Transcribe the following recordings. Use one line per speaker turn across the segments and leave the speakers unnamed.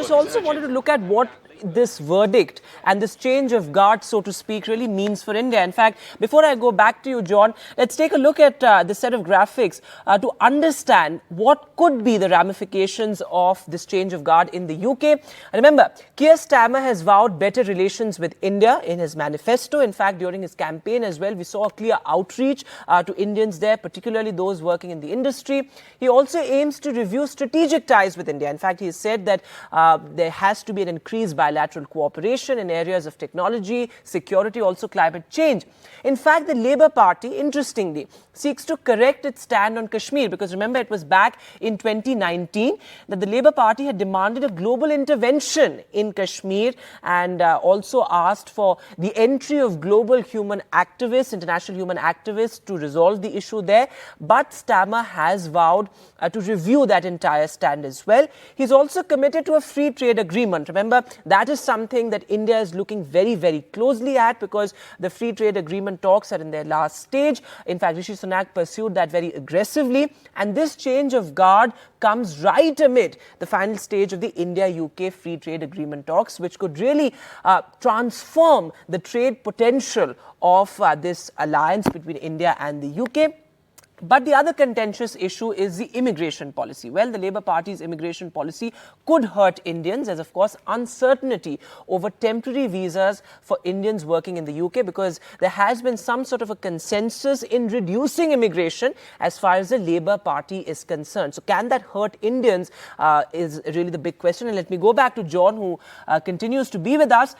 just also wanted to look at what this verdict and this change of guard, so to speak, really means for India. In fact, before I go back to you, John, let's take a look at this set of graphics to understand what could be the ramifications of this change of guard in the UK. Remember, Keir Starmer has vowed better relations with India in his manifesto. In fact, during his campaign as well, we saw a clear outreach to Indians there, particularly those working in the industry. He also aims to review strategic ties with India. In fact, he said that there has to be an increased bilateral cooperation in areas of technology, security, also climate change. In fact, the Labour Party, interestingly, seeks to correct its stand on Kashmir, because remember, it was back in 2019 that the Labour Party had demanded a global intervention in Kashmir and also asked for the entry of global human activists, international human activists, to resolve the issue there. But Starmer has vowed to review that entire stand as well. He's also committed to a free trade agreement. Remember, that is something that India is looking very, very closely at, because the free trade agreement talks are in their last stage. In fact, Rishi Sunak pursued that very aggressively. And this change of guard comes right amid the final stage of the India-UK free trade agreement talks, which could really transform the trade potential of this alliance between India and the UK. But the other contentious issue is the immigration policy. Well, the Labour Party's immigration policy could hurt Indians. There's, of course, uncertainty over temporary visas for Indians working in the UK, because there has been some sort of a consensus in reducing immigration as far as the Labour Party is concerned. So can that hurt Indians is really the big question. And let me go back to John, who continues to be with us.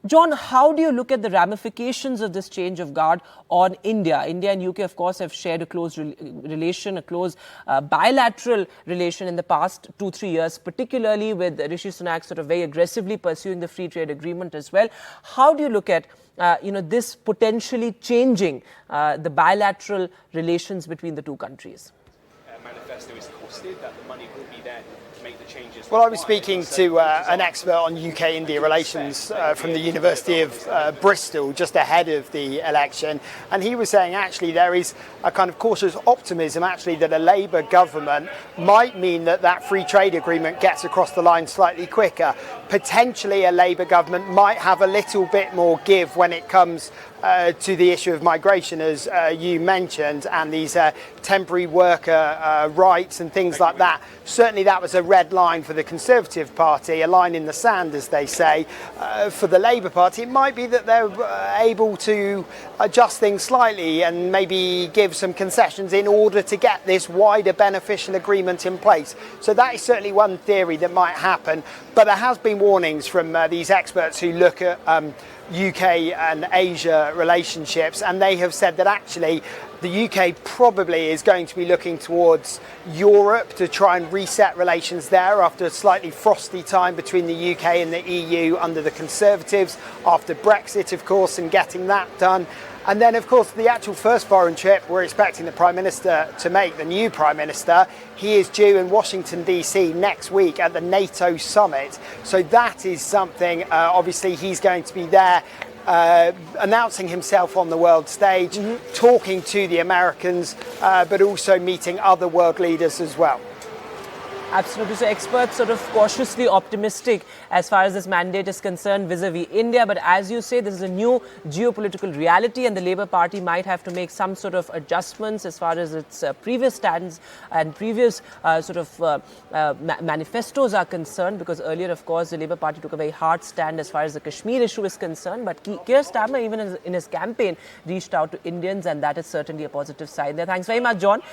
John, how do you look at the ramifications of this change of guard on India? India and UK, of course, have shared a close relation, a close bilateral relation in the past 2-3 years, particularly with Rishi Sunak sort of very aggressively pursuing the free trade agreement as well. How do you look at this potentially changing the bilateral relations between the two countries?
Manifesto is costed, that the money will be there to make the changes.
Well, I was speaking to an expert on UK-India relations from the University of Bristol just ahead of the election, and he was saying actually there is a kind of cautious optimism actually that a Labour government might mean that that free trade agreement gets across the line slightly quicker. Potentially a Labour government might have a little bit more give when it comes to the issue of migration, as you mentioned, and these temporary worker rights and things like that. Certainly that was a red line for the Conservative Party, a line in the sand, as they say. For the Labour Party, it might be that they're able to adjust things slightly and maybe give some concessions in order to get this wider beneficial agreement in place. So that is certainly one theory that might happen. But there has been warnings from these experts who look at UK and Asia relationships, and they have said that actually the UK probably is going to be looking towards Europe to try and reset relations there after a slightly frosty time between the UK and the EU under the Conservatives, after Brexit, of course, and getting that done. And then, of course, the actual first foreign trip we're expecting the Prime Minister to make, the new Prime Minister, he is due in Washington, D.C. next week at the NATO summit. So that is something, obviously, he's going to be there announcing himself on the world stage, talking to the Americans, but also meeting other world leaders as well.
Absolutely. So experts sort of cautiously optimistic as far as this mandate is concerned vis-a-vis India. But as you say, this is a new geopolitical reality, and the Labour Party might have to make some sort of adjustments as far as its previous stands and previous manifestos are concerned, because earlier, of course, the Labour Party took a very hard stand as far as the Kashmir issue is concerned. But Keir Starmer, even in his campaign, reached out to Indians, and that is certainly a positive sign there. Thanks very much, John.